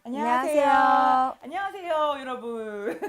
안녕하세요. 안녕하세요, 여러분.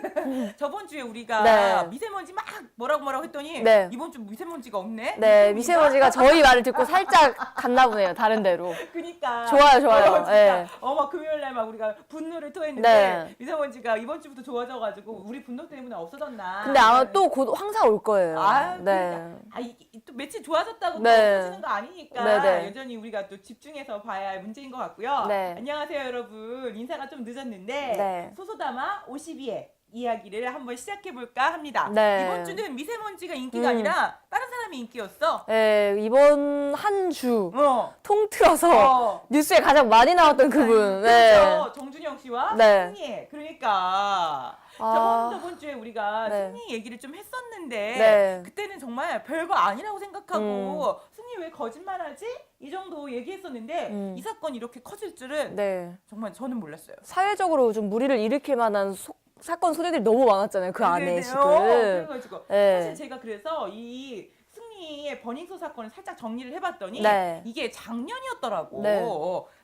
저번 주에 우리가 네. 미세먼지 막 뭐라고 했더니 네. 이번 주 미세먼지가 없네. 네, 미세먼지가 저희 말을 듣고 살짝 갔나 보네요. 다른 데로. 그니까. 좋아요, 좋아요. 진짜. 네. 막 금요일 날 막 우리가 분노를 토했는데 네. 미세먼지가 이번 주부터 좋아져가지고 우리 분노 때문에 없어졌나. 근데 아마 또 곧 황사 올 거예요. 아, 네. 그러니까. 이게 또 며칠 좋아졌다고 네. 없어지는 거 아니니까 네네. 여전히 우리가 또 집중해서 봐야 할 문제인 것 같고요. 네. 안녕하세요, 여러분. 인사가 좀 늦었는데 네. 소소담아 52회 이야기를 한번 시작해볼까 합니다. 네. 이번 주는 미세먼지가 인기가 아니라 다른 사람이 인기였어. 네, 이번 한 주 어. 통틀어서 뉴스에 가장 많이 나왔던 그분. 그렇죠. 정준영 씨와 네. 승리. 그러니까 저번 주에 우리가 네. 승리 얘기를 좀 했었는데 네. 그때는 정말 별거 아니라고 생각하고 승리 왜 거짓말하지? 이 정도 얘기했었는데 이 사건이 이렇게 커질 줄은 네. 정말 저는 몰랐어요. 사회적으로 좀 무리를 일으킬 만한 사건 소재들이 너무 많았잖아요. 그 안에 지금. 그래가지고 네. 사실 제가 그래서 이 승리의 버닝썬 사건을 살짝 정리를 해봤더니 네. 이게 작년이었더라고. 네.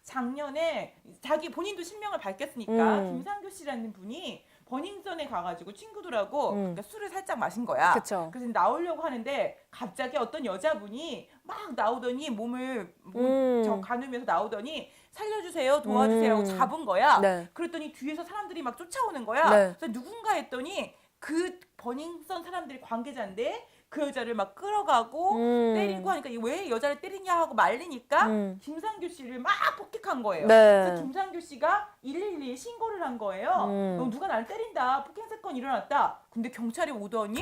작년에 자기 본인도 실명을 밝혔으니까 김상규 씨라는 분이 버닝썬에 가가지고 친구들하고 그러니까 술을 살짝 마신 거야. 그쵸. 그래서 나오려고 하는데 갑자기 어떤 여자분이 막 나오더니 몸을 저 가누면서 나오더니 살려주세요, 도와주세요 하고 잡은 거야. 네. 그랬더니 뒤에서 사람들이 막 쫓아오는 거야. 네. 그래서 누군가 했더니 그 버닝썬 사람들이 관계자인데 그 여자를 막 끌어가고 때리고 하니까 왜 여자를 때리냐 하고 말리니까 김상규 씨를 막 폭행한 거예요. 네. 그래서 김상규 씨가 112에 신고를 한 거예요. 누가 나를 때린다. 폭행 사건이 일어났다. 근데 경찰이 오더니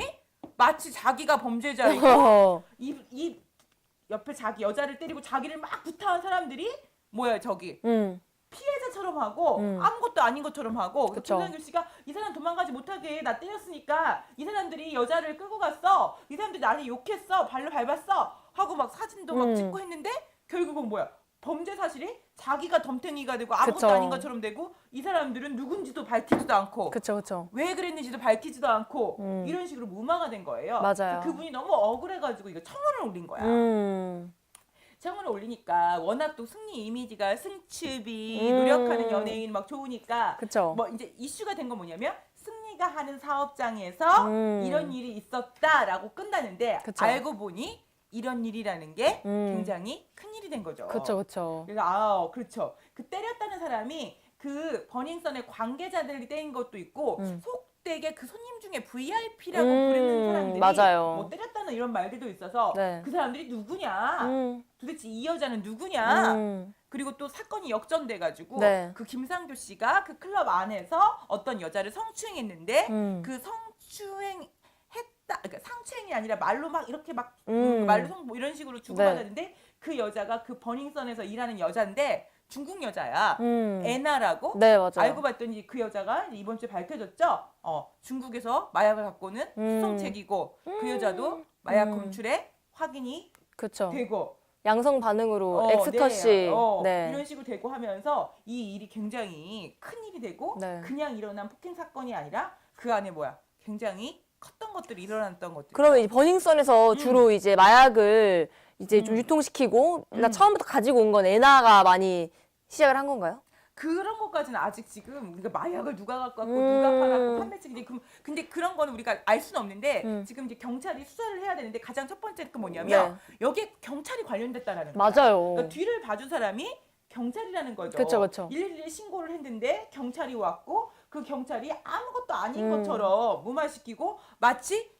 마치 자기가 범죄자이고 이 옆에 자기 여자를 때리고 자기를 막 구타한 사람들이 뭐야 저기 피해자처럼 하고 아무것도 아닌 것처럼 하고 그쵸. 김상규 씨가 이 사람 도망가지 못하게 나 때렸으니까 이 사람들이 여자를 끌고 갔어. 이 사람들이 나를 욕했어. 발로 밟았어. 하고 막 사진도 막 찍고 했는데 결국은 뭐야. 범죄 사실이 자기가 덤탱이가 되고 아무것도 그쵸. 아닌 것처럼 되고 이 사람들은 누군지도 밝히지도 않고 그쵸, 그쵸. 왜 그랬는지도 밝히지도 않고 이런 식으로 무마가 된 거예요. 맞아요. 그분이 너무 억울해가지고 이거 청원을 올린 거야. 청원을 올리니까 워낙 또 승리 이미지가 승추비 노력하는 연예인 막 좋으니까 그쵸. 뭐 이제 이슈가 된 건 뭐냐면 승리가 하는 사업장에서 이런 일이 있었다라고 끝나는데 그쵸. 알고 보니 이런 일이라는 게 굉장히 큰 일이 된 거죠. 그쵸, 그쵸. 그래서 그렇죠. 그 때렸다는 사람이 그 버닝썬의 관계자들이 때린 것도 있고 속되게 그 손님 중에 VIP라고 부르는 사람들이 맞아요. 뭐 때렸다는 이런 말들도 있어서 네. 그 사람들이 누구냐? 도대체 이 여자는 누구냐? 그리고 또 사건이 역전돼가지고 네. 그 김상규 씨가 그 클럽 안에서 어떤 여자를 성추행했는데 그 그러니까 상추행이 아니라 말로 막 이렇게 막 말로 뭐 이런 식으로 주고받았는데 그 여자가 그 버닝썬에서 일하는 여자인데 중국 여자야. 애나라고. 네, 맞아요. 알고 봤더니 그 여자가 이번 주에 밝혀졌죠. 중국에서 마약을 갖고는 수송책이고 그 여자도 마약 검출에 확인이 그쵸. 되고 양성 반응으로 엑스터시. 네. 이런 식으로 되고 하면서 이 일이 굉장히 큰 일이 되고 네. 그냥 일어난 폭행 사건이 아니라 그 안에 뭐야 굉장히 컸던 것들이 일어났던 것들. 그러면 이 버닝썬에서 주로 이제 마약을 이제 좀 유통시키고 나 처음부터 가지고 온 건 애나가 많이 시작을 한 건가요? 그런 것까지는 아직 지금 우리가 마약을 누가 갖고 왔고 누가 팔았고 판매책인지 근데 그런 거는 우리가 알 수는 없는데 지금 이제 경찰이 수사를 해야 되는데 가장 첫 번째 그 뭐냐면 여기에 경찰이 관련됐다라는 거야. 맞아요. 그러니까 뒤를 봐준 사람이 경찰이라는 거죠. 그쵸, 그쵸. 112에 신고를 했는데 경찰이 왔고 그 경찰이 아무것도 아닌 것처럼 무마시키고 마치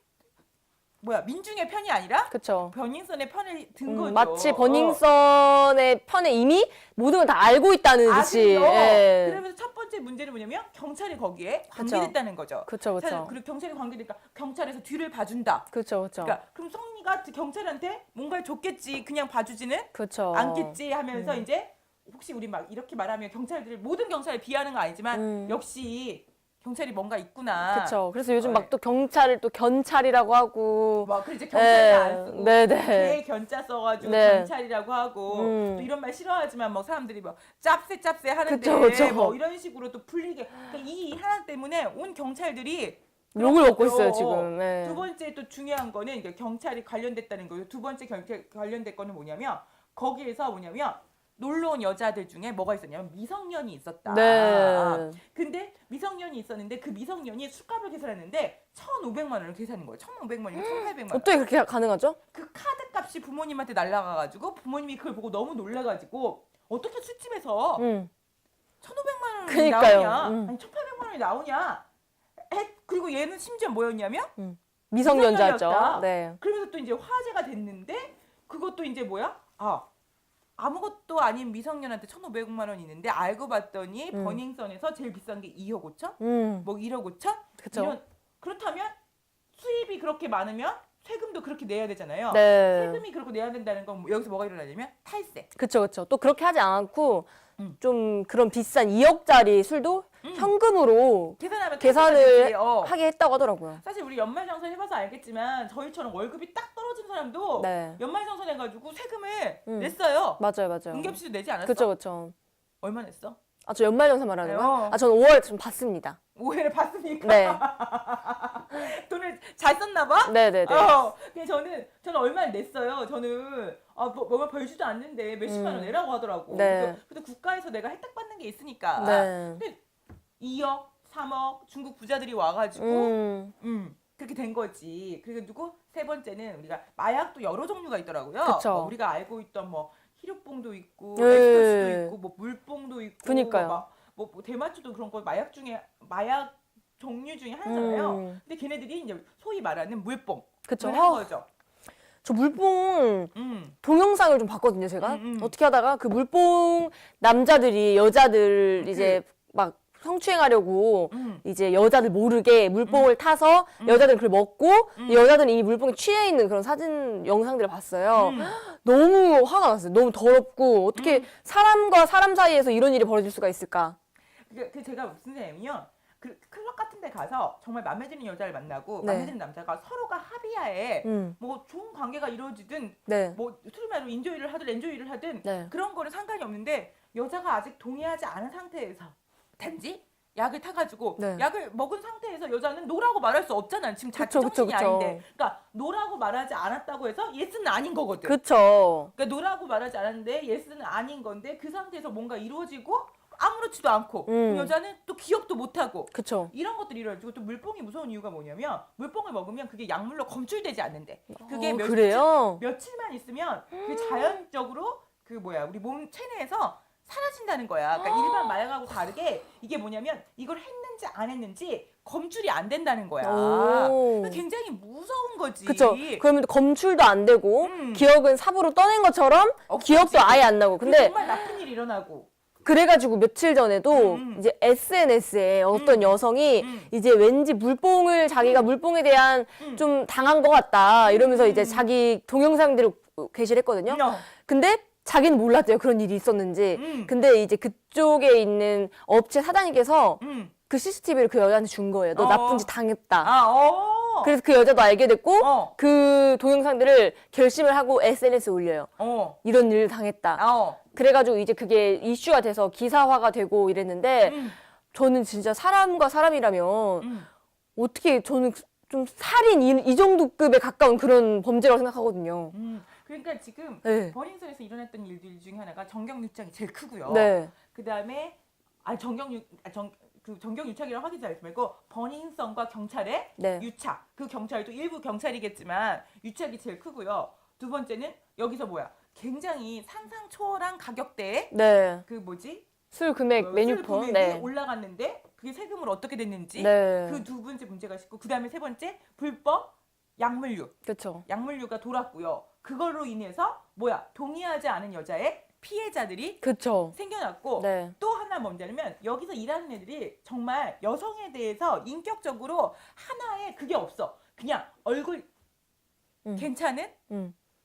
뭐야 민중의 편이 아니라 그쵸. 버닝썬의 편을 든 거죠. 마치 버닝썬의 편에 이미 모든 걸 다 알고 있다는 듯이. 예. 그러면서 첫 번째 문제는 뭐냐면 경찰이 거기에 관계됐다는 거죠. 그쵸, 그쵸. 그리고 경찰이 관계되니까 경찰에서 뒤를 봐준다. 그쵸, 그쵸. 그러니까 그럼 성리가 경찰한테 뭔가를 줬겠지. 그냥 봐주지는 그쵸. 않겠지 하면서 이제 혹시 우리 막 이렇게 말하면 경찰들 모든 경찰을 비하는 거 아니지만 역시 경찰이 뭔가 있구나. 그쵸. 그래서 요즘 막 또 경찰을 또 견찰이라고 하고. 막 그래 이제 경찰이 안 쓰고 네네. 개 견자 써가지고 네. 경찰이라고 하고 또 이런 말 싫어하지만 뭐 사람들이 뭐 짭새 하는데 그쵸, 그쵸. 뭐 이런 식으로 또 불리게 그러니까 이 하나 때문에 온 경찰들이 욕을 먹고 있어요 지금. 네. 두 번째 또 중요한 거는 이제 경찰이 관련됐다는 거예요. 두 번째 경찰 관련된 거는 뭐냐면 거기에서 뭐냐면 놀러 온 여자들 중에 뭐가 있었냐면 미성년이 있었다. 네. 근데 미성년이 있었는데 그 미성년이 술값을 계산했는데 1,500만 원을 계산한 거예요. 1,500만 원이면 1,800만 원. 어떻게 그렇게 가능하죠? 그 카드 값이 부모님한테 날라가가지고 부모님이 그걸 보고 너무 놀라가지고 어떻게 술집에서 1,500만 원이 그니까요. 나오냐? 아니 1,800만 원이 나오냐? 그리고 얘는 심지어 뭐였냐면 미성년자였죠. 미성년이었다. 네. 그러면서 또 이제 화제가 됐는데 그것도 이제 뭐야? 아무것도 아닌 미성년한테 1,500만 원 있는데 알고 봤더니 버닝썬에서 제일 비싼 게 2억 5천? 뭐 1억 5천? 그쵸. 그렇다면 수입이 그렇게 많으면 세금도 그렇게 내야 되잖아요. 네. 세금이 그렇게 내야 된다는 건 여기서 뭐가 일어나냐면 탈세. 그쵸. 또 그렇게 하지 않고 음. 좀 그런 비싼 2억짜리 술도 현금으로 계산하면 계산을 탈세가 되지. 하게 했다고 하더라고요. 사실 우리 연말정산 해봐서 알겠지만 저희처럼 월급이 딱 떨어진 사람도 네. 연말정산 해가지고 세금을 냈어요. 맞아요. 은겸 씨도 내지 않았어? 그쵸. 얼마 냈어? 아, 저 연말정산 말하는 거요? 어. 아, 저는 5월에 좀 받습니다. 오해를 받으니까 네. 돈을 잘 썼나 봐? 네네네. 근데 저는 얼마를 냈어요. 저는 뭐가 벌지도 않는데 몇십만 원 내라고 하더라고. 네. 그래도 국가에서 내가 혜택 받는 게 있으니까. 네. 근데 2억, 3억 중국 부자들이 와가지고 그렇게 된 거지. 그리고 세 번째는 우리가 마약도 여러 종류가 있더라고요. 그쵸. 우리가 알고 있던 뭐 히료뽕도 있고 네. 에스토시도 있고 뭐 물뽕도 있고 그니까요. 뭐 대마초도 그런 거 마약 종류 중에 하나잖아요. 근데 걔네들이 이제 소위 말하는 물뽕 그쵸. 한 거죠. 저 물뽕 음. 동영상을 좀 봤거든요, 제가. 어떻게 하다가 그 물뽕 남자들이 여자들 이제 막 성추행하려고 이제 여자들 모르게 물뽕을 타서 여자들 그걸 먹고 여자들은 이 물뽕에 취해 있는 그런 사진 영상들을 봤어요. 너무 화가 났어요. 너무 더럽고 어떻게 사람과 사람 사이에서 이런 일이 벌어질 수가 있을까? 그 제가 무슨 생각이냐면 그 클럽 같은 데 가서 정말 마음에 드는 여자를 만나고 네. 마음에 드는 남자가 서로가 합의하에 뭐 좋은 관계가 이루어지든 네. 뭐 소위 말로 인조이를 하든 엔조이를 하든 네. 그런 거는 상관이 없는데 여자가 아직 동의하지 않은 상태에서 단지 약을 타가지고 네. 약을 먹은 상태에서 여자는 노라고 말할 수 없잖아. 지금 자기 그쵸, 정신이 그쵸. 아닌데. 그러니까 노라고 말하지 않았다고 해서 예스는 아닌 거거든. 그쵸. 그러니까 노라고 말하지 않았는데 예스는 아닌 건데 그 상태에서 뭔가 이루어지고 아무렇지도 않고 그 여자는 또 기억도 못하고 그쵸. 이런 것들이 일어나고 또 물뽕이 무서운 이유가 뭐냐면 물뽕을 먹으면 그게 약물로 검출되지 않는데 그게 그래요? 며칠만 있으면 그 자연적으로 그 뭐야 우리 몸 체내에서 사라진다는 거야. 그러니까 일반 마약하고 다르게 이게 뭐냐면 이걸 했는지 안 했는지 검출이 안 된다는 거야. 오. 그러니까 굉장히 무서운 거지. 그쵸. 그러면 검출도 안 되고 기억은 삽으로 떠낸 것처럼 기억도 그치. 아예 안 나고. 근데 정말 나쁜 일이 일어나고. 그래가지고 며칠 전에도 이제 SNS에 어떤 여성이 이제 왠지 물뽕을 자기가 물뽕에 대한 좀 당한 것 같다 이러면서 이제 자기 동영상들을 게시를 했거든요. 근데 자기는 몰랐대요. 그런 일이 있었는지. 근데 이제 그쪽에 있는 업체 사장님께서 그 CCTV를 그 여자한테 준 거예요. 너 나쁜 짓 당했다. 그래서 그 여자도 알게 됐고 그 동영상들을 결심을 하고 SNS에 올려요. 이런 일을 당했다. 그래가지고 이제 그게 이슈가 돼서 기사화가 되고 이랬는데 저는 진짜 사람과 사람이라면 어떻게 저는 좀 살인 이 정도급에 가까운 그런 범죄라고 생각하거든요. 그러니까 지금 네. 버닝썬에서 일어났던 일들 중에 하나가 정경유착이 제일 크고요. 네. 그 다음에 정경유착이라고 하기 잘 말고 버닝썬과 경찰의 네. 유착. 그 경찰도 일부 경찰이겠지만 유착이 제일 크고요. 두 번째는 여기서 뭐야? 굉장히 상상 초월한 가격대에 네. 그 뭐지? 술 금액 술 메뉴폰. 금액이 네. 올라갔는데 그게 세금으로 어떻게 됐는지 네. 그 두 번째 문제가 있고 그 다음에 세 번째 불법 약물류. 그렇죠. 약물류가 돌았고요. 그걸로 인해서 뭐야? 동의하지 않은 여자의 피해자들이 그렇죠. 생겨났고 네. 또 하나 뭐냐면 여기서 일하는 애들이 정말 여성에 대해서 인격적으로 하나의 그게 없어. 그냥 얼굴 괜찮은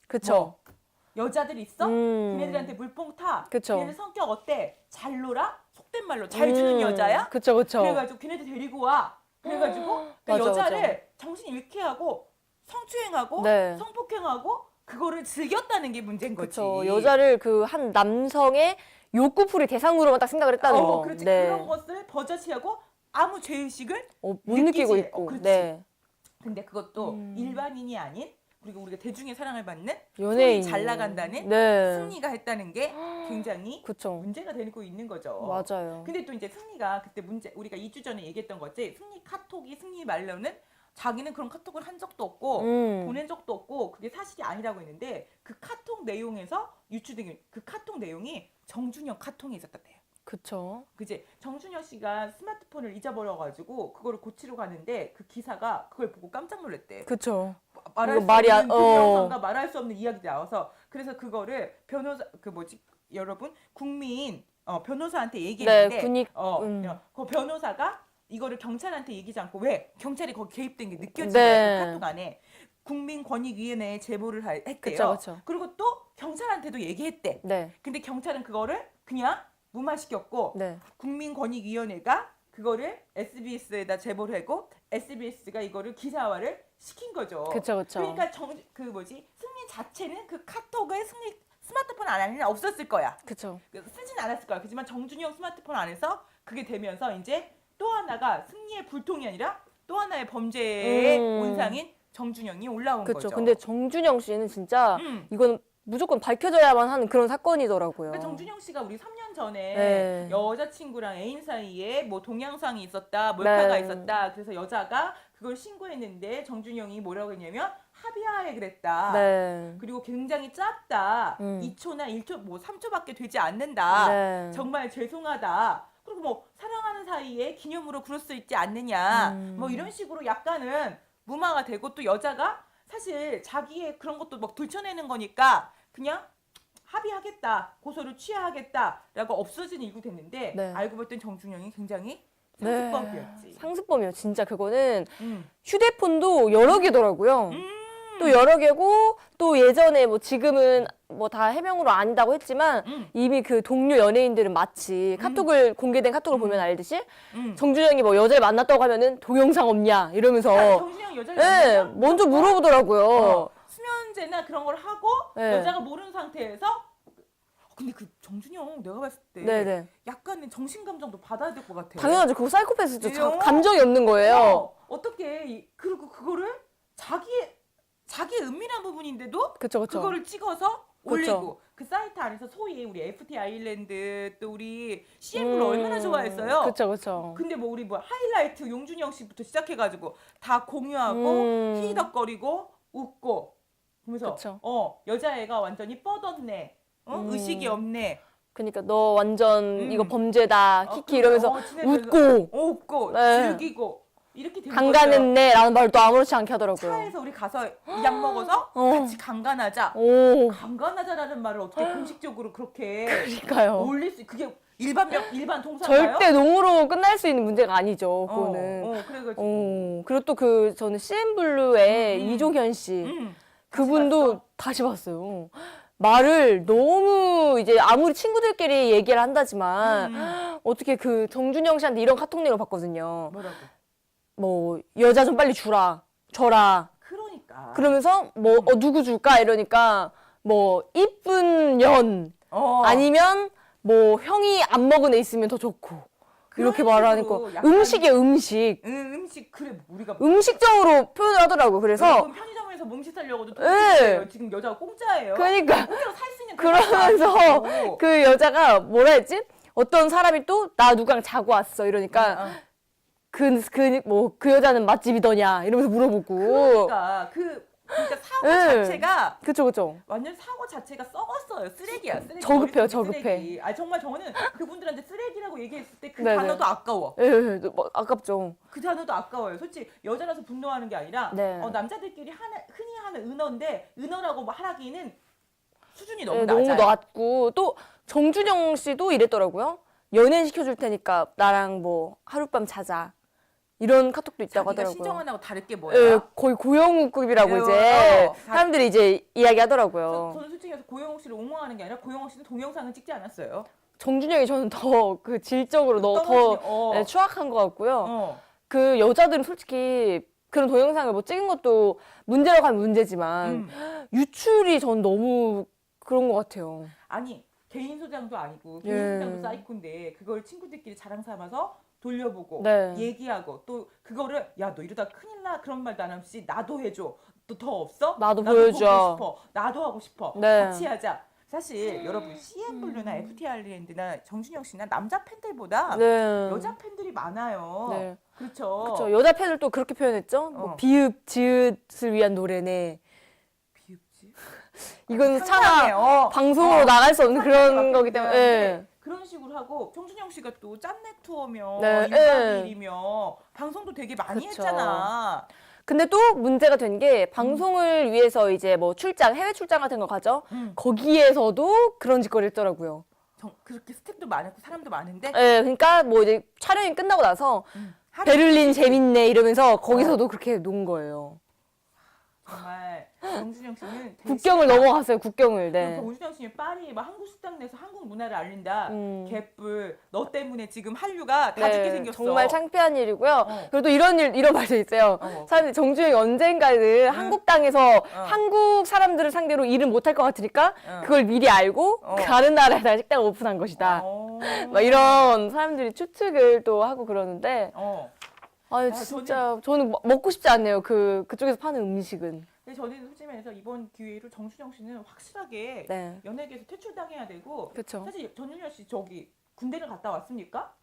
그렇죠. 뭐 여자들 있어? 걔네들한테 물뽕 타. 그쵸. 걔네들 성격 어때? 잘 놀아? 속된 말로 잘 주는 여자야? 그렇죠. 그래가지고 걔네들 데리고 와. 그래가지고 그 맞아, 여자를 맞아. 정신 잃게 하고 성추행하고 네. 성폭행하고 그거를 즐겼다는 게 문제인 거지. 그렇죠. 여자를 그 한 남성의 욕구풀이 대상으로만 딱 생각을 했다는 거. 그렇지. 네. 그런 것을 버젓이하고 아무 죄의식을 못 느끼고 느끼지. 있고. 그렇지. 네. 근데 그것도 일반인이 아닌 그리고 우리가 대중의 사랑을 받는 연예인 소위 잘 나간다는 네. 승리가 했다는 게 굉장히 그쵸. 문제가 되고 있는 거죠. 맞아요. 근데 또 이제 승리가 그때 문제 우리가 2주 전에 얘기했던 거지. 승리 카톡이 승리 말로는 자기는 그런 카톡을 한 적도 없고 보낸 적도 없고 그게 사실이 아니라고 했는데 그 카톡 내용에서 유추된 그 카톡 내용이 정준영 카톡에 있었다대요. 그쵸. 그지? 정준영 씨가 스마트폰을 잊어버려가지고 그거를 고치러 가는데 그 기사가 그걸 보고 깜짝 놀랐대. 그쵸. 말할 수 말이 없는 동영상과 말할 수 없는 이야기 나와서 그래서 그거를 변호사 그 뭐지 여러분 국민 변호사한테 얘기했는데 네, 그 변호사가 이거를 경찰한테 얘기하지 않고 왜 경찰이 거기 개입된 게 느껴지는 네. 그 카톡 안에 국민권익위원회에 제보를 했대요. 그쵸. 그리고 또 경찰한테도 얘기했대. 네. 근데 경찰은 그거를 그냥 무마시켰고 네. 국민권익위원회가 그거를 SBS에다 제보를 하고 SBS가 이거를 기사화를 시킨 거죠. 그쵸. 그러니까 그 뭐지 승리 자체는 그 카톡에 승리 스마트폰 안에는 없었을 거야. 그쵸. 쓰진 않았을 거야. 그렇지만 정준영 스마트폰 안에서 그게 되면서 이제 또 하나가 승리의 불통이 아니라 또 하나의 범죄의 온상인 정준영이 올라온 그쵸. 거죠. 근데 정준영 씨는 진짜 음. 이건 무조건 밝혀져야만 하는 그런 사건이더라고요. 그러니까 정준영 씨가 우리 3년 전에 네. 여자친구랑 애인 사이에 뭐 동양상이 있었다, 몰카가 네. 있었다. 그래서 여자가 그걸 신고했는데 정준영이 뭐라고 했냐면 합의하에 그랬다. 네. 그리고 굉장히 짧다. 2초나 1초, 뭐 3초밖에 되지 않는다. 네. 정말 죄송하다. 그리고 뭐 사랑하는 사이에 기념으로 그럴 수 있지 않느냐. 뭐 이런 식으로 약간은 무마가 되고 또 여자가 사실 자기의 그런 것도 막 들춰내는 거니까 그냥 합의하겠다, 고소를 취하하겠다라고 없어진 일도 됐는데 네. 알고 봤더니 정준영이 굉장히 네. 상습범이었지. 상습범이요. 진짜 그거는 음. 휴대폰도 여러 개더라고요. 또 여러 개고 또 예전에 뭐 지금은 뭐 다 해명으로 아니다고 했지만 이미 그 동료 연예인들은 마치 카톡을 공개된 카톡을 보면 알듯이 정준영이 뭐 여자를 만났다고 하면은 동영상 없냐 이러면서 정준영 여자를 네, 만나면 먼저 물어보더라고요. 수면제나 그런 걸 하고 네. 여자가 모르는 상태에서 근데 그 정준영 내가 봤을 때 네네. 약간의 정신감정도 받아야 될 것 같아. 당연하죠. 그거 사이코패스죠. 그래요? 감정이 없는 거예요. 어떻게 그리고 그거를 자기의 은밀한 부분인데도 그쵸. 그거를 찍어서 그쵸. 올리고 그 사이트 안에서 소위 우리 FT 아일랜드 또 우리 CN블루 얼마나 좋아했어요. 그쵸. 근데 뭐 우리 뭐 하이라이트 용준영 씨부터 시작해가지고 다 공유하고 희덕거리고 웃고 그러면서 그쵸. 여자애가 완전히 뻗었네. 의식이 없네. 그러니까 너 완전 이거 범죄다. 키키 이러면서 지내면서 웃고 웃고 네. 즐기고 이렇게 된 거죠. 강간했네 라는 말도 아무렇지 않게 하더라고요. 차에서 우리 가서 약 먹어서 같이 강간하자. 오, 강간하자라는 말을 어떻게 공식적으로 그렇게 그러니까요. 올릴 수 그게 일반 통사인가요? 절대 농으로 끝날 수 있는 문제가 아니죠. 그거는. 그래가지고 그리고 또 그 저는 CN블루의 이종현 씨 그분도 다시 봤어요. 말을 너무 이제 아무리 친구들끼리 얘기를 한다지만 어떻게 그 정준영 씨한테 이런 카톡 내용을 봤거든요. 뭐라고? 뭐 여자 좀 빨리 줘라. 그러니까. 그러면서 뭐 누구 줄까 이러니까 뭐 이쁜 년 아니면 뭐 형이 안 먹은 애 있으면 더 좋고 이렇게 말을 하니까 음식이에요. 음식 그래 우리가 음식적으로 표현을 하더라고요. 그래서 편의점에서 몸짓 하려고도 돈 네. 주세요. 지금 여자가 공짜예요. 그러니까 공짜로 살 수 있는 그러면서 그 여자가 뭐라 했지? 어떤 사람이 또 나 누구랑 자고 왔어 이러니까 그 여자는 맛집이더냐 이러면서 물어보고. 그러니까 사고 자체가 그쵸. 완전 사고 자체가 썩었어요. 쓰레기야. 쓰레기. 저급해요, 머릿속에 저급해. 쓰레기. 정말 저는 그분들한테 쓰레기라고 얘기했을 때 그 네네. 단어도 아까워. 뭐 아깝죠. 그 단어도 아까워요. 솔직히 여자라서 분노하는 게 아니라 네. 남자들끼리 흔히 하는 은어인데 은어라고 뭐 하라기는 수준이 너무 네, 낮아요. 너무 낮고 또 정준영 씨도 이랬더라고요. 연애 시켜줄 테니까 나랑 뭐 하룻밤 자자. 이런 카톡도 있다고 자기가 하더라고요. 신청 안 하고 다를 게 예, 뭐예요? 거의 고영욱급이라고 예, 이제 사람들이 이제 이야기하더라고요. 저는 솔직히 해서 고영욱 씨를 옹호하는 게 아니라 고영욱 씨는 동영상은 찍지 않았어요. 정준영이 저는 더 그 질적으로 더 추악한 것 같고요. 그 여자들은 솔직히 그런 동영상을 뭐 찍은 것도 문제라고 하면 문제지만 유출이 전 너무 그런 것 같아요. 아니 개인 소장도 아니고 예. 개인 소장도 사이코인데 그걸 친구들끼리 자랑 삼아서 돌려보고 네. 얘기하고 또 그거를 야 너 이러다 큰일 나 그런 말도 안 하면서 나도 해줘 또 더 없어? 나도 보고 보여줘. 싶어. 나도 하고 싶어. 네. 같이 하자. 사실 여러분 CN블루나 FT 아일랜드나 정준영 씨나 남자 팬들보다 네. 여자 팬들이 많아요. 네. 그렇죠. 그쵸. 여자 팬을 또 그렇게 표현했죠. 뭐 비읍, 지읒을 위한 노래네. 비읍지. 이건 상상해. 차마 방송으로 나갈 수 없는 그런 거기 때문에. 네. 그런 식으로 하고 정준영 씨가 또 짠내 투어며 네. 1박 2일이며 방송도 되게 많이 그쵸. 했잖아. 근데 또 문제가 된 게 방송을 위해서 이제 뭐 출장, 해외 출장 같은 거 가죠. 거기에서도 그런 짓거리를 했더라고요. 그렇게 스텝도 많고 사람도 많은데 네, 그러니까 뭐 이제 촬영이 끝나고 나서 하루 베를린 재밌네 이러면서 거기서도 그렇게 논 거예요. 정말 정준영 씨는 되게 국경을 넘어갔어요, 국경을. 그러니까 네. 정준영 씨는 파리 막 한국 식당 내서 한국 문화를 알린다. 음. 개뿔 너 때문에 지금 한류가 다 죽게 생겼어. 정말 창피한 일이고요. 어. 그리고 또 이런 말도 있어요. 사실 정주영이 언젠가는 한국 땅에서 한국 사람들을 상대로 일을 못할 것 같으니까 그걸 미리 알고 다른 나라에다 식당을 오픈한 것이다. 막 이런 사람들이 추측을 또 하고 그러는데 아 진짜 저는 먹고 싶지 않네요. 그쪽에서 파는 음식은. 근데 저는 솔직히 말해서 이번 기회로 정준영 씨는 확실하게 네. 연예계에서 퇴출당해야 되고 그쵸. 사실 정준영 씨 저기 군대를 갔다 왔습니까?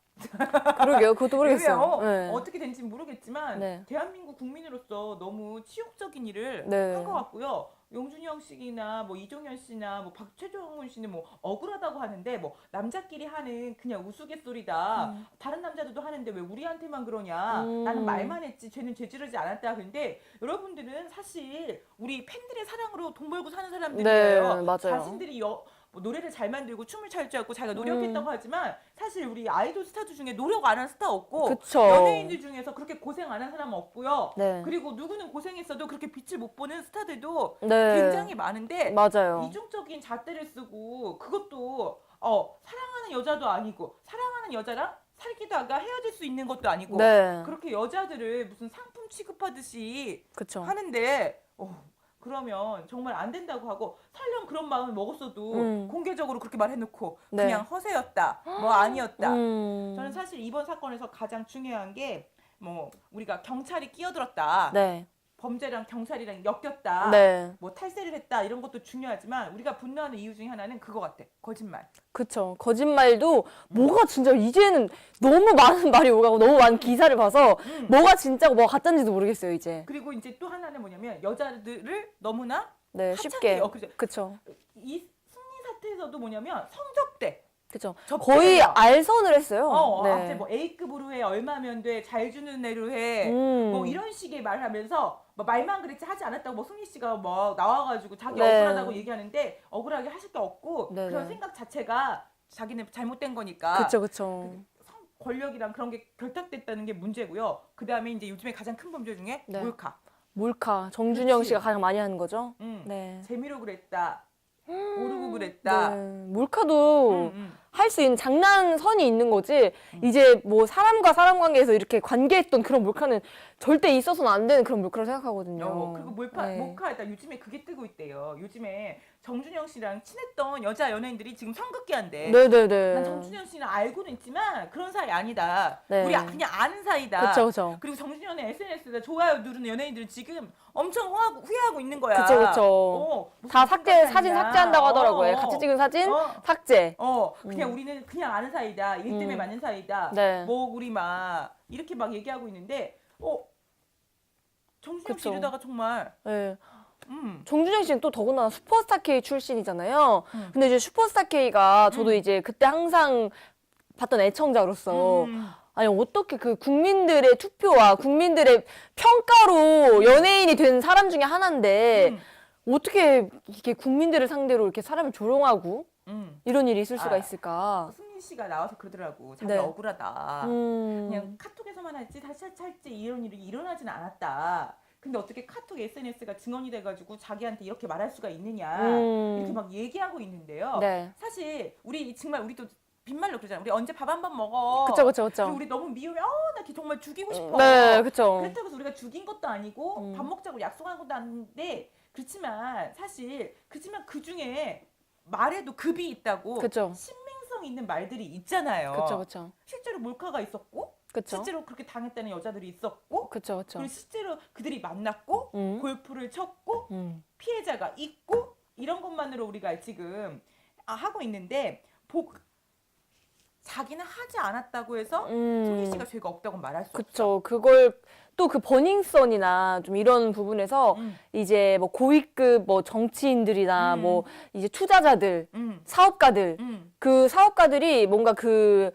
그러게요. 그것도 모르겠어요. 왜요? 네. 어떻게 된지 모르겠지만 네. 대한민국 국민으로서 너무 치욕적인 일을 네. 한 것 같고요. 용준영 씨나 뭐 이종현 씨나 뭐 최종훈 씨는 뭐 억울하다고 하는데 뭐 남자끼리 하는 그냥 우스갯소리다. 다른 남자들도 하는데 왜 우리한테만 그러냐. 나는 말만 했지. 쟤는 죄지르지 않았다. 근데 여러분들은 사실 우리 팬들의 사랑으로 돈 벌고 사는 사람들이에요. 네, 맞아요. 자신들이 뭐 노래를 잘 만들고 춤을 잘 줄 알고 자기가 노력했다고 하지만 사실 우리 아이돌 스타들 중에 노력 안 한 스타 없고 그쵸. 연예인들 중에서 그렇게 고생 안 한 사람은 없고요. 네. 그리고 누구는 고생했어도 그렇게 빛을 못 보는 스타들도 네. 굉장히 많은데 맞아요. 이중적인 잣대를 쓰고 그것도 사랑하는 여자도 아니고 사랑하는 여자랑 살기도 하가 헤어질 수 있는 것도 아니고 네. 그렇게 여자들을 무슨 상품 취급하듯이 그쵸. 하는데 그러면 정말 안 된다고 하고 설령 그런 마음을 먹었어도 공개적으로 그렇게 말해놓고 네. 그냥 허세였다 뭐 아니었다. 음. 저는 사실 이번 사건에서 가장 중요한 게 뭐 우리가 경찰이 끼어들었다. 네. 범죄랑 경찰이랑 엮였다. 네. 뭐 탈세를 했다 이런 것도 중요하지만 우리가 분노하는 이유 중에 하나는 그거 같아. 거짓말. 그쵸. 거짓말도 뭐가 진짜 이제는 너무 많은 말이 오가고 너무 많은 기사를 봐서 뭐가 진짜고 뭐가 가짜인지도 모르겠어요, 이제. 그리고 이제 또 하나는 뭐냐면 여자들을 너무나 네, 하찮게, 쉽게. 그죠. 그쵸. 이 승리 사태에서도 뭐냐면 성적대. 그쵸. 적대예요. 거의 알선을 했어요. 네. 뭐 A급으로 해, 얼마면 돼, 잘 주는 애로 해, 뭐 이런 식의 말을 하면서 뭐 말만 그랬지 하지 않았다고 뭐 승리 씨가 뭐 나와가지고 자기 네. 억울하다고 얘기하는데 억울하게 하실 게 없고 네, 그런 네. 생각 자체가 자기는 잘못된 거니까. 그쵸. 권력이랑 그런 게 결탁됐다는 게 문제고요. 그 다음에 이제 요즘에 가장 큰 범죄 중에 네. 몰카. 몰카. 정준영 그렇지. 씨가 가장 많이 하는 거죠. 응. 네. 재미로 그랬다. 모르고 그랬다. 네. 몰카도 응. 할 수 있는 장난선이 있는 거지. 이제 뭐 사람과 사람 관계에서 이렇게 관계했던 그런 몰카는 절대 있어서는 안 되는 그런 몰카라고 생각하거든요. 그리고 네. 몰카에다 요즘에 그게 뜨고 있대요. 요즘에 정준영 씨랑 친했던 여자 연예인들이 지금 성급기 한대. 네네네. 난 정준영 씨는 알고는 있지만 그런 사이 아니다. 네. 우리 그냥 아는 사이다. 그쵸. 그리고 정준영의 SNS에다 좋아요 누르는 연예인들은 지금 엄청 후회하고 있는 거야. 그쵸. 무슨 다 삭제, 생각이 사진 아니냐. 삭제한다고 하더라고요. 같이 찍은 사진 삭제. 그냥 우리는 그냥 아는 사이다. 일 때문에 맞는 사이다. 네. 뭐 우리 막 이렇게 막 얘기하고 있는데 정준영 씨 그쵸. 이러다가 정말 네. 정준영 씨는 또 더군다나 슈퍼스타 K 출신이잖아요. 근데 이제 슈퍼스타 K가 저도 이제 그때 항상 봤던 애청자로서 아니 어떻게 그 국민들의 투표와 국민들의 평가로 연예인이 된 사람 중에 하나인데 어떻게 이게 국민들을 상대로 이렇게 사람을 조롱하고 이런 일이 있을 수가 있을까? 승민 씨가 나와서 그러더라고. 자기 네. 억울하다. 그냥 카톡에서만 할지 다시 할지 이런 일이 일어나진 않았다. 근데 어떻게 카톡 SNS가 증언이 돼가지고 자기한테 이렇게 말할 수가 있느냐 이렇게 막 얘기하고 있는데요. 네. 사실 우리 정말 우리도 빈말로 그러잖아. 우리 언제 밥 한 번 먹어. 그쵸. 그리고 우리 너무 미우면 나 걔 정말 죽이고 싶어. 네, 그쵸. 그렇다고 해서 우리가 죽인 것도 아니고 밥 먹자고 약속한 것도 아닌데 그렇지만 그 중에 말에도 급이 있다고 그쵸. 신빙성 있는 말들이 있잖아요. 그쵸. 실제로 몰카가 있었고 그쵸. 실제로 그렇게 당했다는 여자들이 있었고 그쵸, 그쵸. 그리고 실제로 그들이 만났고 골프를 쳤고 피해자가 있고 이런 것만으로 우리가 지금 하고 있는데 자기는 하지 않았다고 해서 승희 씨가 죄가 없다고 말할 수 없어. 그쵸. 그걸 또 그 버닝썬이나 좀 이런 부분에서 이제 뭐 고위급 뭐 정치인들이나 뭐 이제 투자자들, 사업가들, 그 사업가들이 뭔가 그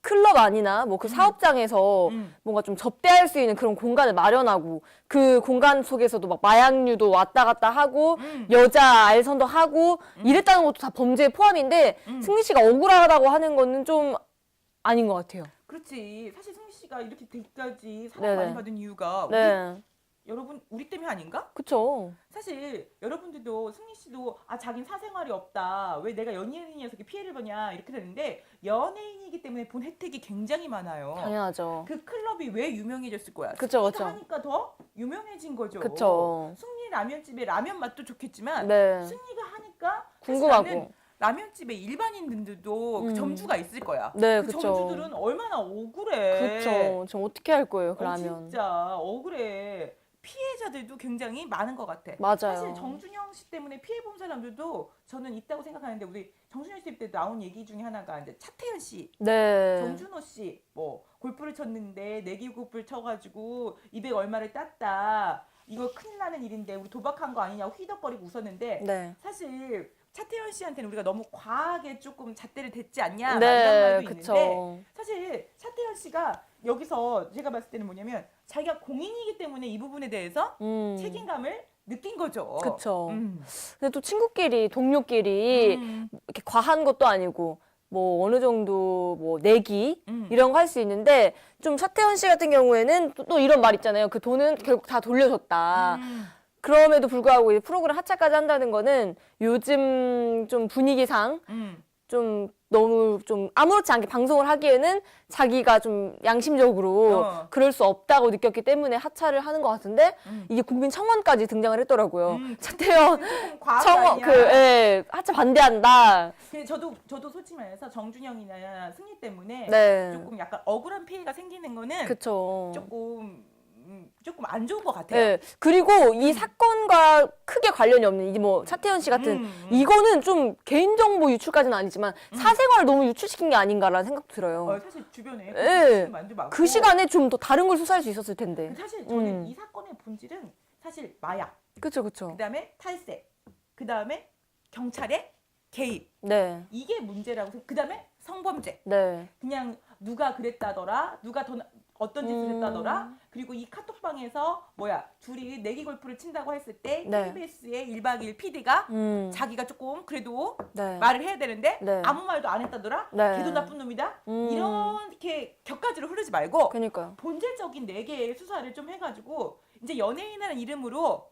클럽 아니나 뭐 그 사업장에서 뭔가 좀 접대할 수 있는 그런 공간을 마련하고 그 공간 속에서도 막 마약류도 왔다 갔다 하고 여자 알선도 하고 이랬다는 것도 다 범죄에 포함인데 승리 씨가 억울하다고 하는 거는 좀 아닌 것 같아요. 그렇지. 사실 승희 씨가 이렇게 되기까지 사랑 네네. 많이 받은 이유가 네. 여러분 우리 때문에 아닌가? 그쵸. 사실 여러분들도 승희 씨도 자긴 사생활이 없다. 왜 내가 연예인이어서 이렇게 피해를 보냐 이렇게 되는데 연예인이기 때문에 본 혜택이 굉장히 많아요. 당연하죠. 그 클럽이 왜 유명해졌을 거야? 그쵸, 승리가 그쵸. 하니까 더 유명해진 거죠. 그쵸. 승리 라면집의 라면 맛도 좋겠지만 네. 승리가 하니까 궁금하고. 사실 나는 라면집에 일반인들도 그 점주가 있을 거야. 네, 그 그쵸. 점주들은 얼마나 억울해. 그쵸. 지금 어떻게 할 거예요, 그러면. 진짜 억울해. 피해자들도 굉장히 많은 것 같아. 맞아요. 사실 정준영 씨 때문에 피해 본 사람들도 저는 있다고 생각하는데 우리 정준영 씨 때 나온 얘기 중에 하나가 이제 차태현 씨, 네. 정준호 씨, 뭐 골프를 쳤는데 내기 골프를 쳐가지고 200 얼마를 땄다. 이거 큰일 나는 일인데 우리 도박한 거 아니냐고 휘덕거리고 웃었는데 네. 사실 차태현 씨한테는 우리가 너무 과하게 조금 잣대를 댔지 않냐 이런 네, 말도 그쵸. 있는데 사실 차태현 씨가 여기서 제가 봤을 때는 뭐냐면 자기가 공인이기 때문에 이 부분에 대해서 책임감을 느낀 거죠. 그쵸. 근데 또 친구끼리, 동료끼리 이렇게 과한 것도 아니고 뭐 어느 정도 뭐 내기 이런 거 할 수 있는데 좀 차태현 씨 같은 경우에는 또 이런 말 있잖아요. 그 돈은 결국 다 돌려줬다. 그럼에도 불구하고 이제 프로그램 하차까지 한다는 거는 요즘 좀 분위기상 좀 너무 좀 아무렇지 않게 방송을 하기에는 자기가 좀 양심적으로 그럴 수 없다고 느꼈기 때문에 하차를 하는 것 같은데 이게 국민청원까지 등장을 했더라고요. 차태현 과한 거 청원 아니야. 하차 반대한다. 근데 저도 솔직히 말해서 정준영이나 승리 때문에 네. 조금 약간 억울한 피해가 생기는 거는 그쵸. 조금 안 좋은 것 같아요. 네. 그리고 이 사건과 크게 관련이 없는 이 뭐 차태현 씨 같은 이거는 좀 개인정보 유출까지는 아니지만 사생활을 너무 유출시킨 게 아닌가라는 생각도 들어요. 사실 주변에 네. 많이 많고 그 시간에 좀 더 다른 걸 수사할 수 있었을 텐데. 사실 저는 이 사건의 본질은 사실 마약, 그쵸, 그쵸. 그다음에 탈세, 그다음에 경찰의 개입 네. 이게 문제라고 그다음에 성범죄. 네. 그냥 누가 그랬다더라, 누가 어떤 짓을 했다더라. 그리고 이 카톡방에서 둘이 내기 골프를 친다고 했을 때 네. KBS의 1박 2일 PD가 자기가 조금 그래도 네. 말을 해야 되는데 네. 아무 말도 안 했다더라. 네. 걔도 나쁜 놈이다. 이렇게 격가지로 흐르지 말고 그니까요. 본질적인 4개의 수사를 좀 해가지고 이제 연예인이라는 이름으로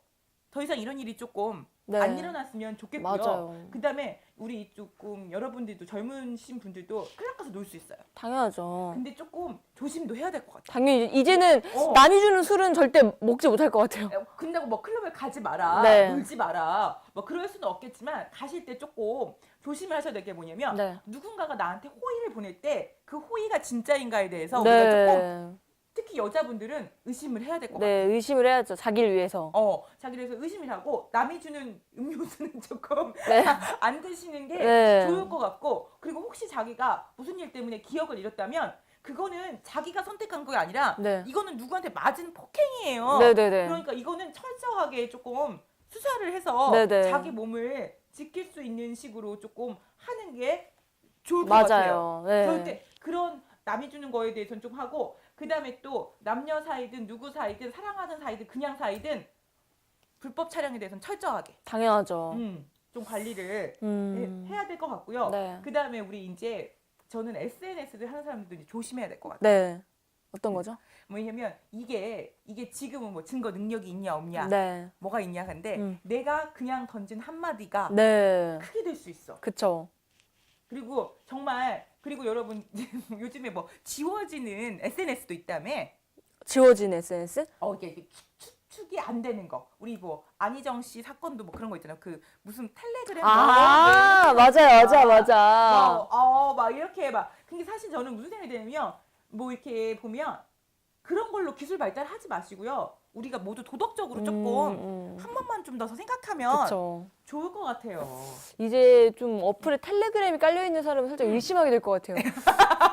더 이상 이런 일이 조금 네. 안 일어났으면 좋겠고요. 맞아요. 그다음에 우리 조금 여러분들도 젊으신 분들도 클럽 가서 놀 수 있어요. 당연하죠. 근데 조금 조심도 해야 될 것 같아요. 당연히 이제는 남이 주는 술은 절대 먹지 못할 것 같아요. 근데 뭐 클럽에 가지 마라, 네. 놀지 마라, 뭐 그럴 수는 없겠지만 가실 때 조금 조심하셔야 될 게 뭐냐면 네. 누군가가 나한테 호의를 보낼 때 그 호의가 진짜인가에 대해서 네. 우리가 조금 특히 여자분들은 의심을 해야 될 것 같아요. 네, 의심을 해야죠. 자기를 위해서. 자기를 위해서 의심을 하고 남이 주는 음료수는 조금 네. 안 드시는 게 네. 좋을 것 같고 그리고 혹시 자기가 무슨 일 때문에 기억을 잃었다면 그거는 자기가 선택한 게 아니라 네. 이거는 누구한테 맞은 폭행이에요. 네네네. 그러니까 이거는 철저하게 조금 수사를 해서 네네. 자기 몸을 지킬 수 있는 식으로 조금 하는 게 좋을 것 맞아요. 같아요. 네. 그럴 때 그런 남이 주는 거에 대해서는 좀 하고 그다음에 또 남녀 사이든 누구 사이든 사랑하는 사이든 그냥 사이든 불법 촬영에 대해서는 철저하게 당연하죠. 좀 관리를 해야 될 것 같고요. 네. 그다음에 우리 이제 저는 SNS를 하는 사람들도 이제 조심해야 될 것 같아요. 네. 어떤 거죠? 왜냐면 이게 지금은 뭐 증거 능력이 있냐 없냐 네. 뭐가 있냐 근데 내가 그냥 던진 한마디가 네. 크게 될 수 있어. 그쵸. 그리고 정말 그리고 여러분 요즘에 뭐 지워지는 SNS도 있다며. 지워진 SNS? 이게 추측이 안 되는 거. 우리 뭐 안희정 씨 사건도 뭐 그런 거 있잖아요. 그 무슨 텔레그램 맞아요. 맞아. 막 이렇게 막. 근데 사실 저는 무슨 생각이 드냐면 뭐 이렇게 보면 그런 걸로 기술 발달하지 마시고요. 우리가 모두 도덕적으로 조금 한 번만 좀 더 생각하면 그쵸. 좋을 것 같아요. 이제 좀 어플에 텔레그램이 깔려있는 사람은 살짝 의심하게 될 것 같아요.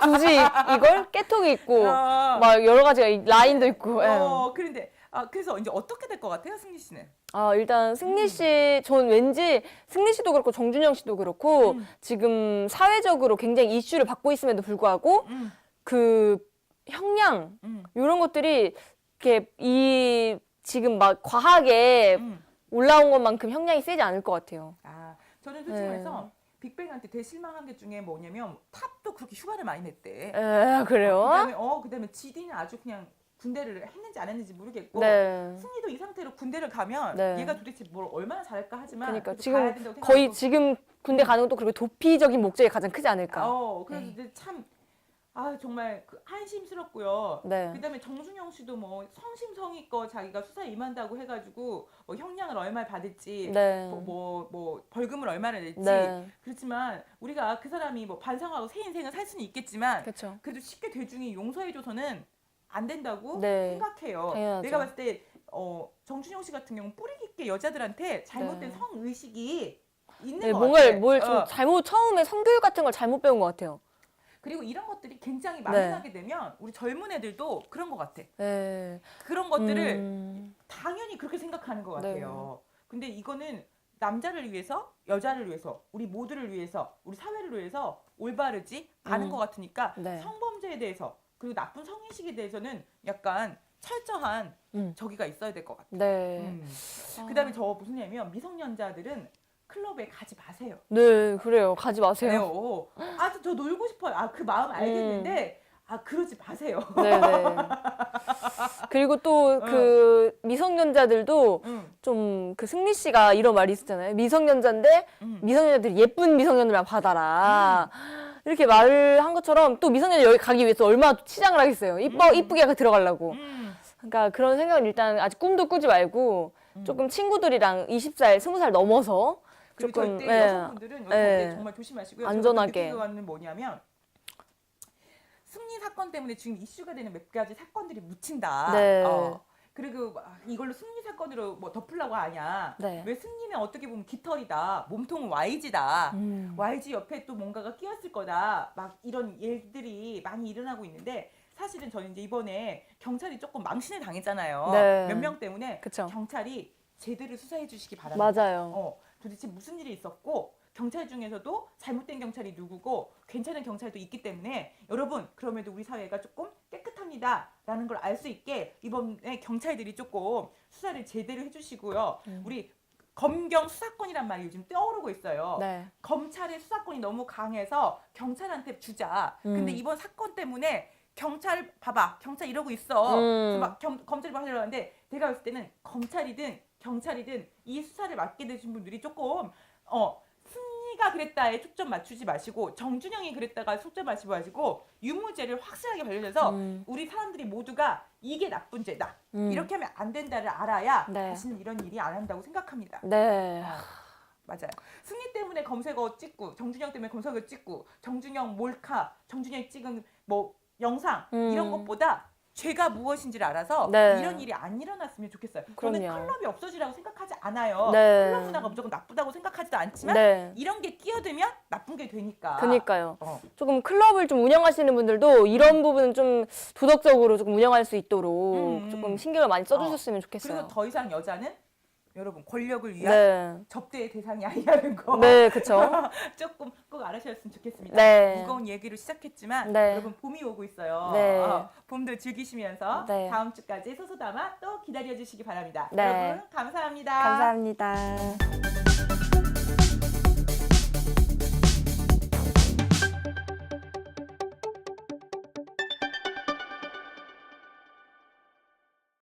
굳이 이걸? 깨톡이 있고, 막 여러 가지가, 라인도 있고. 예. 그런데 그래서 이제 어떻게 될 것 같아요, 승리 씨는? 일단 승리 씨, 전 왠지 승리 씨도 그렇고 정준영 씨도 그렇고 지금 사회적으로 굉장히 이슈를 받고 있음에도 불구하고 그 형량 이런 것들이 이렇게 지금 막 과하게 올라온 것만큼 형량이 세지 않을 것 같아요. 저는 솔직히 말해서 빅뱅한테 되게 실망한 게 중에 뭐냐면 탑도 그렇게 휴가를 많이 냈대. 그래요? 그다음에 GD는 아주 그냥 군대를 했는지 안 했는지 모르겠고 네. 승리도 이 상태로 군대를 가면 네. 얘가 도대체 뭘 얼마나 잘할까 하지만 그러니까 그래도 지금 가야 된다고 거의 생각하고. 지금 군대 가는 것도 그리고 도피적인 목적이 가장 크지 않을까. 그래서 이제 참 정말 한심스럽고요. 네. 그다음에 정준영 씨도 뭐 성심성의껏 자기가 수사에 임한다고 해가지고 뭐 형량을 얼마 받을지, 네. 뭐 벌금을 얼마나 낼지. 네. 그렇지만 우리가 그 사람이 뭐 반성하고 새 인생을 살 수는 있겠지만 그렇죠. 그래도 쉽게 대중이 용서해줘서는 안 된다고 네. 생각해요. 당연하죠. 내가 봤을 때 정준영 씨 같은 경우 뿌리 깊게 여자들한테 잘못된 네. 성의식이 있는 네, 것 뭔가 같아. 뭘 좀 처음에 성교육 같은 걸 잘못 배운 것 같아요. 그리고 이런 것들이 굉장히 만연하게 되면 우리 젊은 애들도 그런 것 같아. 네. 그런 것들을 당연히 그렇게 생각하는 것 네. 같아요. 근데 이거는 남자를 위해서, 여자를 위해서, 우리 모두를 위해서, 우리 사회를 위해서 올바르지 않은 것 같으니까 네. 성범죄에 대해서 그리고 나쁜 성인식에 대해서는 약간 철저한 저기가 있어야 될 것 같아요. 네. 그다음에 저 무슨 얘기냐면 미성년자들은 클럽에 가지 마세요. 네, 그래요. 가지 마세요. 그래요. 저 놀고 싶어요. 그 마음 알겠는데 그러지 마세요. 네네. 그리고 또 그 미성년자들도 좀 그 승리 씨가 이런 말이 있었잖아요. 미성년자인데 미성년자들이 예쁜 미성년들만 받아라. 이렇게 말을 한 것처럼 또 미성년자 여기 가기 위해서 얼마나 치장을 하겠어요. 이쁘게 들어가려고. 그러니까 그런 생각은 일단 아직 꿈도 꾸지 말고 조금 친구들이랑 20살, 20살 넘어서 그리고 조금 절대 여성분들은 여기 정말 조심하시고요. 안전하게. 느끼는 거는 뭐냐면 승리 사건 때문에 지금 이슈가 되는 몇 가지 사건들이 묻힌다. 네. 그리고 이걸로 승리 사건으로 뭐 덮으려고 하냐. 네. 왜 승리는 어떻게 보면 깃털이다. 몸통은 YG다. YG 옆에 또 뭔가가 끼었을 거다. 막 이런 일들이 많이 일어나고 있는데 사실은 저는 이제 이번에 경찰이 조금 망신을 당했잖아요. 네. 몇 명 때문에 그쵸. 경찰이 제대로 수사해 주시기 바랍니다. 맞아요. 도대체 무슨 일이 있었고 경찰 중에서도 잘못된 경찰이 누구고 괜찮은 경찰도 있기 때문에 여러분 그럼에도 우리 사회가 조금 깨끗합니다라는 걸 알 수 있게 이번에 경찰들이 조금 수사를 제대로 해주시고요. 우리 검경 수사권이란 말이 요즘 떠오르고 있어요. 네. 검찰의 수사권이 너무 강해서 경찰한테 주자. 근데 이번 사건 때문에 경찰 봐봐 경찰 이러고 있어. 그래서 막 검찰이 막 하려는데 내가 봤을 때는 검찰이든 경찰이든 이 수사를 맡게 되신 분들이 조금 승리가 그랬다에 초점 맞추지 마시고 정준영이 그랬다가 초점 맞추지 마시고 유무죄를 확실하게 발견해서 우리 사람들이 모두가 이게 나쁜 죄다 이렇게 하면 안 된다를 알아야 네. 다시는 이런 일이 안 한다고 생각합니다. 네. 맞아요. 승리 때문에 검색어 찍고 정준영 때문에 검색어 찍고 정준영 몰카 정준영이 찍은 뭐 영상 이런 것보다 죄가 무엇인지를 알아서 네. 이런 일이 안 일어났으면 좋겠어요. 그럼요. 저는 클럽이 없어지라고 생각하지 않아요. 네. 클럽 문화가 무조건 나쁘다고 생각하지도 않지만 네. 이런 게 끼어들면 나쁜 게 되니까. 그니까요. 어. 조금 클럽을 좀 운영하시는 분들도 이런 부분은 좀 도덕적으로 조금 운영할 수 있도록 조금 신경을 많이 써주셨으면 좋겠어요. 그리고 더 이상 여자는 여러분 권력을 위한 네. 접대의 대상이 아니라는 거 네, 그쵸. 조금 꼭 알아주셨으면 좋겠습니다. 네. 무거운 얘기로 시작했지만 네. 여러분 봄이 오고 있어요. 네. 봄도 즐기시면서 네. 다음 주까지 소소담아 또 기다려주시기 바랍니다. 네. 여러분 감사합니다. 감사합니다.